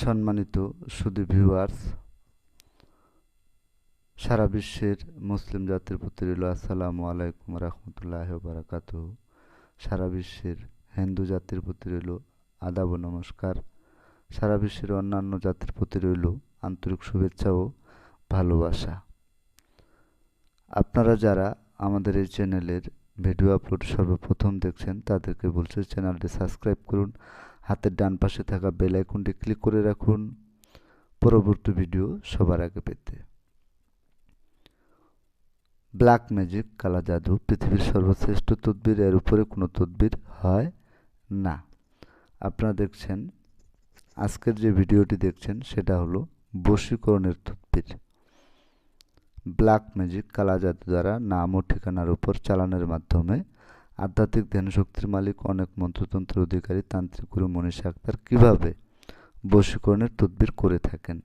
সম্মানিত সুধী ভিউয়ার্স, সারা বিশ্বের মুসলিম জাতির প্রতি রইল আসসালামু আলাইকুম রহমতুল্লাহ বারাকাতুহু। সারা বিশ্বের হিন্দু জাতির প্রতি রইল আদাব ও নমস্কার। সারা বিশ্বের অন্যান্য জাতির প্রতি রইল আন্তরিক শুভেচ্ছা ও ভালোবাসা। আপনারা যারা আমাদের এই চ্যানেলের ভিডিও আপলোড সর্বপ্রথম দেখছেন তাদেরকে বলছি চ্যানেলটি সাবস্ক্রাইব করুন, হাতের ডান পাশে থাকা বেল আইকনটি ক্লিক করে রাখুন পরবর্তী ভিডিও সবার আগে পেতে। ব্ল্যাক ম্যাজিক, কালা জাদু পৃথিবীর সর্বশ্রেষ্ঠ তদবির, এর উপরে কোনো তদবির হয় না। আপনারা দেখছেন, আজকের যে ভিডিওটি দেখছেন সেটা হলো বশীকরণের তদবির। ব্ল্যাক ম্যাজিক, কালা জাদু দ্বারা নাম ও ঠিকানার উপর চালানের মাধ্যমে আধ্যাত্মিক ধ্যান শক্তির মালিক, অনেক মন্ত্রতন্ত্রের অধিকারী তান্ত্রিক গুরু মনীষা আক্তার কীভাবে বশীকরণের তদবির করে থাকেন।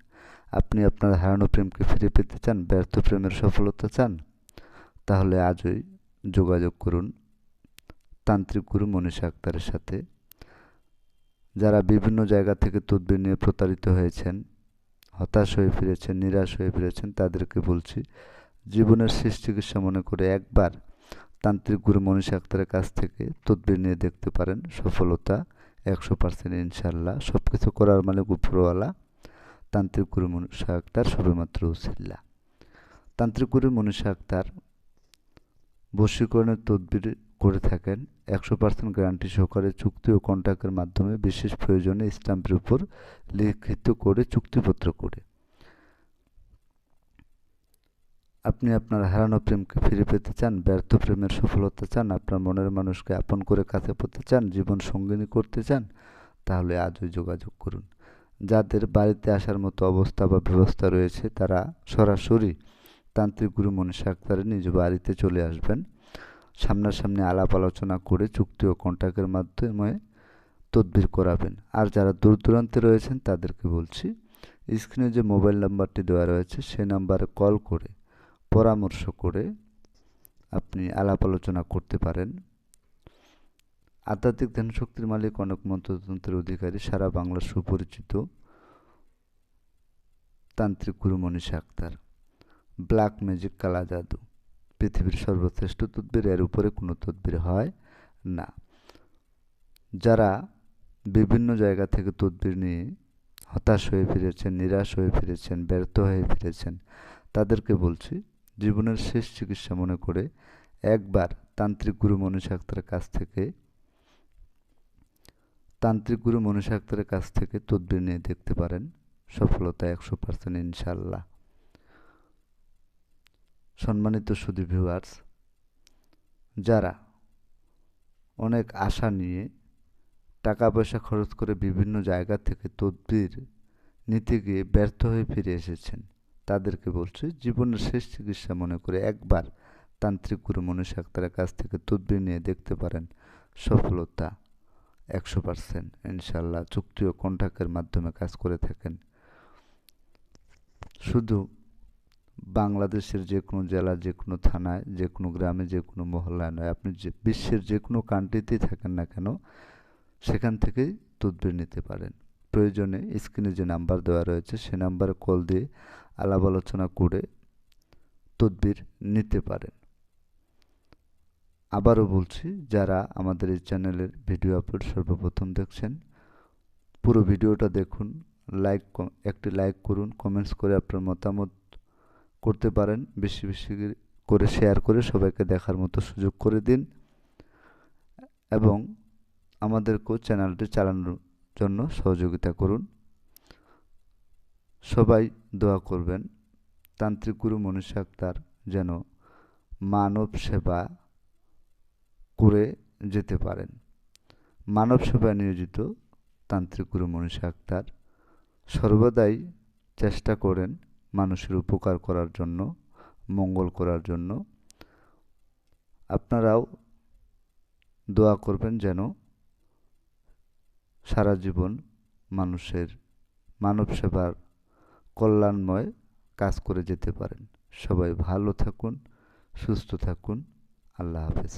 আপনি আপনার হারানো প্রেমকে ফিরে পেতে চান, ব্যর্থ প্রেমের সফলতা চান, তাহলে আজই যোগাযোগ করুন তান্ত্রিক গুরু মনীষা আক্তারের সাথে। যারা বিভিন্ন জায়গা থেকে তদবির নিয়ে প্রতারিত হয়েছেন, হতাশ হয়ে ফিরেছেন, নিরাশ হয়ে ফিরেছেন, তাদেরকে বলছি জীবনের শেষ চিকিৎসা মনে করে একবার তান্ত্রিক গুরু মনীষা আক্তারের কাছ থেকে তদবির নিয়ে দেখতে পারেন। সফলতা 100% ইনশাল্লাহ। সব কিছু করার মালিক উপরওয়ালা তান্ত্রিক গুরু মনীষা আক্তার, সবেমাত্র উসিল্লা। তান্ত্রিক গুরু মনীষা আক্তার বশীকরণের তদবির করে থাকেন 100% গ্যারান্টি সহকারে, চুক্তি ও কন্ট্রাক্টের মাধ্যমে, বিশেষ প্রয়োজনে স্ট্যাম্পের উপর লিখিত করে চুক্তিপত্র করে। আপনি আপনার হারানো প্রেমকে ফিরে পেতে চান, ব্যর্থ প্রেমের সফলতা চান, আপনার মনের মানুষকে আপন করে কাছে পেতে চান, জীবন সঙ্গিনী করতে চান, তাহলে আজই যোগাযোগ করুন। যাদের বাড়িতে আসার মতো অবস্থা বা ব্যবস্থা রয়েছে তারা সরাসরি তান্ত্রিক গুরু মনীষা আক্তারের নিজ বাড়িতে চলে আসবেন। সামনাসামনি আলাপ আলোচনা করে চুক্তি ও কন্ট্রাক্টের মাধ্যমে তদবির করাবেন। আর যারা দূর দূরান্তে রয়েছেন তাদেরকে বলছি স্ক্রিনে যে মোবাইল নাম্বারটি দেওয়া রয়েছে সেই নাম্বারে কল করে পরামর্শ করে আপনি আলাপ আলোচনা করতে পারেন। আধ্যাত্মিক ধ্যান শক্তির মালিক, অনেক মন্ত্রতন্ত্রের অধিকারী, সারা বাংলার সুপরিচিত তান্ত্রিক গুরু মনীষা আক্তার। ব্ল্যাক ম্যাজিক, কালা জাদু পৃথিবীর সর্বশ্রেষ্ঠ তদবির, এর উপরে কোনো তদবির হয় না। যারা বিভিন্ন জায়গা থেকে তদবির নিয়ে হতাশ হয়ে ফিরেছেন, নিরাশ হয়ে ফিরেছেন, ব্যর্থ হয়ে ফিরেছেন, তাদেরকে বলছি জীবনের শেষ চিকিৎসা মনে করে একবার তান্ত্রিক গুরু মনীষা আক্তারের কাছ থেকে তদবির নিয়ে দেখতে পারেন। সফলতা 100% ইনশাল্লাহ। সম্মানিত সুধী ভিউয়ার্স, যারা অনেক আশা নিয়ে টাকা পয়সা খরচ করে বিভিন্ন জায়গা থেকে তদবির নিতে গিয়ে ব্যর্থ হয়ে ফিরে এসেছেন, তাদেরকে বলছি জীবনের শেষ চিকিৎসা মনে করে একবার তান্ত্রিক গুরু মনীষা আক্তারের কাছ থেকে তদবির নিয়ে দেখতে পারেন। সফলতা 100% ইনশাল্লাহ। চুক্তি ও কন্ট্রাক্টের মাধ্যমে কাজ করে থাকেন। শুধু বাংলাদেশের যে কোনো জেলা, যে কোনো থানায়, যে কোনো গ্রামে, যে কোনো মহল্লায় নয়, আপনি যে বিশ্বের যে কোনো কান্ট্রিতেই থাকেন না কেন সেখান থেকেই তদবির নিতে পারেন। প্রয়োজনে স্ক্রিনে যে নাম্বার দেওয়া রয়েছে সে নাম্বারে কল দিয়ে আলাপ আলোচনা করে তদবির নিতে পারেন। আবারও বলছি, যারা আমাদের এই চ্যানেলের ভিডিও আপলোড সর্বপ্রথম দেখছেন, পুরো ভিডিওটা দেখুন, একটি লাইক করুন, কমেন্টস করে আপনার মতামত করতে পারেন, বেশি বেশি করে শেয়ার করে সবাইকে দেখার মতো সুযোগ করে দিন এবং আমাদেরকেও চ্যানেলটি চালানোর জন্য সহযোগিতা করুন। সবাই দোয়া করবেন তান্ত্রিক গুরু মনীষা আক্তার যেন মানব সেবা করে যেতে পারেন। মানব সেবায় নিয়োজিত তান্ত্রিক গুরু মনীষা আক্তার সর্বদাই চেষ্টা করেন মানুষের উপকার করার জন্য, মঙ্গল করার জন্য। আপনারাও দোয়া করবেন যেন সারা জীবন মানুষের মানব সেবার কল্যাণময় কাজ করে যেতে পারেন। সবাই ভালো থাকুন, সুস্থ থাকুন। আল্লাহ হাফেজ।